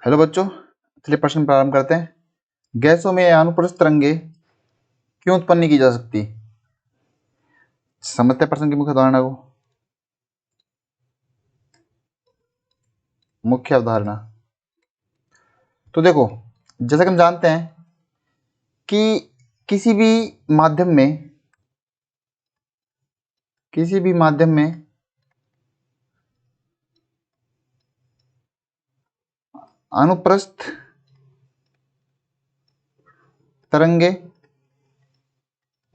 Hello बच्चों, चलिए प्रश्न प्रारंभ करते हैं। गैसों में अनुप्रस्थ तरंगे क्यों उत्पन्न नहीं की जा सकती? समझते हैं प्रश्न की मुख्य अवधारणा को। मुख्य अवधारणा तो देखो, जैसा कि हम जानते हैं कि किसी भी माध्यम में अनुप्रस्थ तरंगे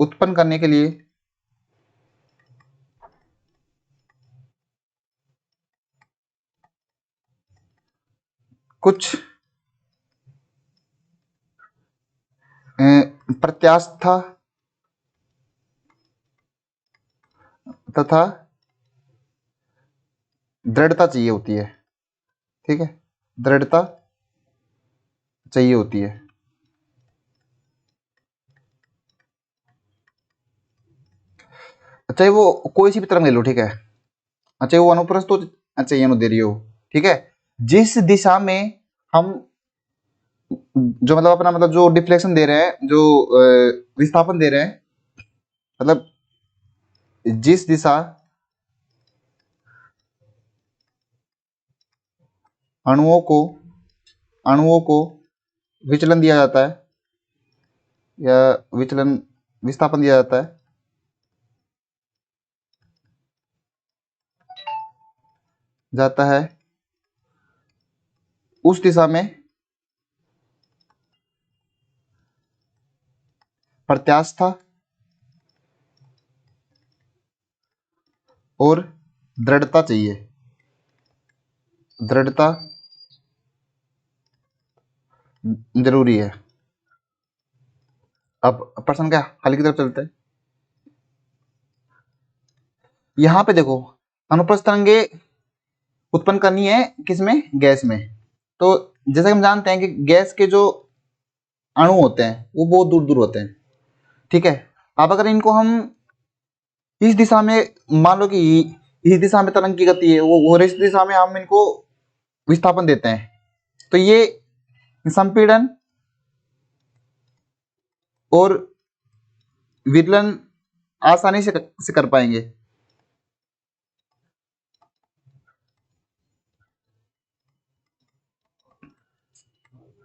उत्पन्न करने के लिए कुछ प्रत्यास्था तथा दृढ़ता चाहिए होती है। ठीक है, दृढ़ता चाहिए होती है। चाहे वो कोई सी भी तरंग ले लो, ठीक है, चाहे वो अनुप्रस्थ हो, चाहे अनुदैर्घ्य हो, ठीक है। जिस दिशा में हम जो अपना जो डिफ्लेक्शन दे रहे हैं, जो विस्थापन दे रहे हैं, मतलब जिस दिशा अणुओं को विचलन दिया जाता है या विस्थापन दिया जाता है उस दिशा में प्रत्यास्था और दृढ़ता चाहिए। दृढ़ता जरूरी है। अब प्रश्न क्या हल की तरफ चलते हैं। यहां पे देखो, अनुप्रस्थ तरंगे उत्पन्न करनी है किसमें? गैस में। तो जैसा कि हम जानते हैं कि गैस के जो अणु होते हैं वो बहुत दूर दूर होते हैं, ठीक है। अब अगर इनको हम इस दिशा में, मान लो कि इस दिशा में तरंग की गति है वो, और इस दिशा में हम इनको विस्थापन देते हैं, तो ये संपीड़न और विदलन आसानी से कर पाएंगे।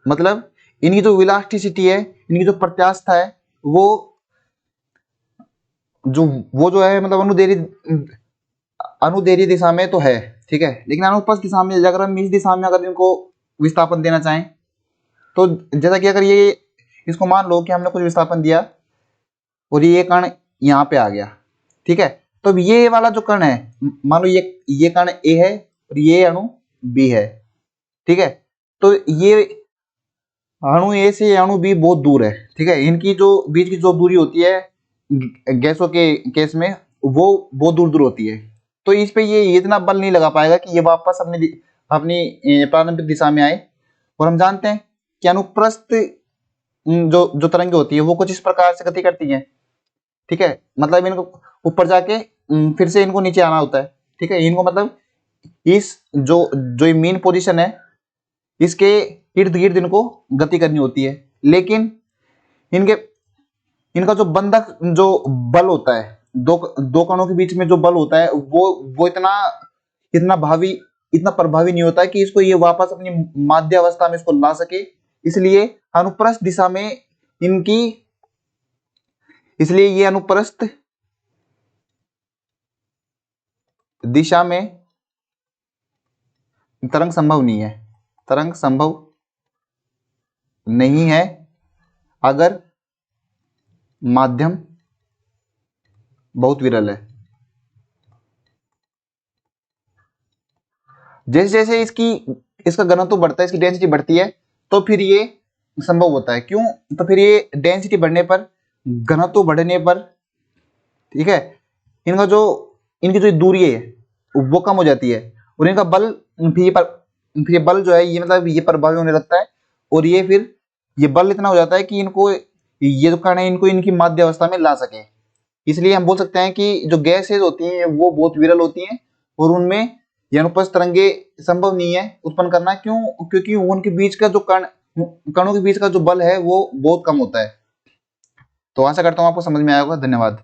मतलब इनकी जो इलास्टिसिटी है, इनकी जो प्रत्यास्था है, वो जो है मतलब अनुदैर्घ्य दिशा में तो है, ठीक है। लेकिन अनुप्रस्थ दिशा में अगर हम इस दिशा में अगर इनको विस्थापन देना चाहें, तो जैसा कि अगर ये इसको मान लो कि हमने कुछ विस्थापन दिया और ये कण यहाँ पे आ गया, ठीक है। तो अब ये वाला जो कण है, मान लो ये कण ए है और ये अणु बी है, ठीक है। तो ये अणु ए से अणु बी बहुत दूर है, ठीक है। इनकी जो बीच की जो दूरी होती है गैसों के केस में वो बहुत दूर दूर होती है। तो इस पे ये इतना बल नहीं लगा पाएगा कि ये वापस अपनी अपनी प्रारंभिक दिशा में आए। और हम जानते हैं कि अनुप्रस्थ जो जो तरंगे होती है वो कुछ इस प्रकार से गति करती हैं, ठीक है। मतलब इनको ऊपर जाके फिर से इनको नीचे आना होता है, ठीक है। इनको मतलब इस जो मेन पोजीशन है इसके इर्द गिर्द इनको गति करनी होती है। लेकिन इनके इनका जो बंधक जो बल होता है, दो कणों के बीच में जो बल होता है वो इतना प्रभावी नहीं होता है कि इसको ये वापस अपनी माध्य अवस्था में इसको ला सके। इसलिए अनुप्रस्थ दिशा में इनकी इसलिए ये अनुप्रस्थ दिशा में तरंग संभव नहीं है। तरंग संभव नहीं है अगर माध्यम बहुत विरल है। जैसे जैसे इसका घनत्व बढ़ता है, इसकी डेंसिटी बढ़ती है, तो फिर ये संभव होता है। क्यों? तो फिर ये डेंसिटी बढ़ने पर, घनत्व बढ़ने पर, ठीक है, इनकी जो दूरी है वो कम हो जाती है और इनका बल फिर ये बल जो है ये मतलब ये प्रभावी होने लगता है। और ये बल इतना हो जाता है कि इनको ये जो कण है इनको इनकी माध्य अवस्था में ला सके। इसलिए हम बोल सकते हैं कि जो गैसेज होती हैं वो बहुत विरल होती हैं और उनमें ये अनुपस्थित तरंगे संभव नहीं है उत्पन्न करना। क्यों? क्योंकि उनके बीच का जो कणों के बीच का जो बल है वो बहुत कम होता है। तो आशा करता हूँ आपको समझ में आया होगा। धन्यवाद।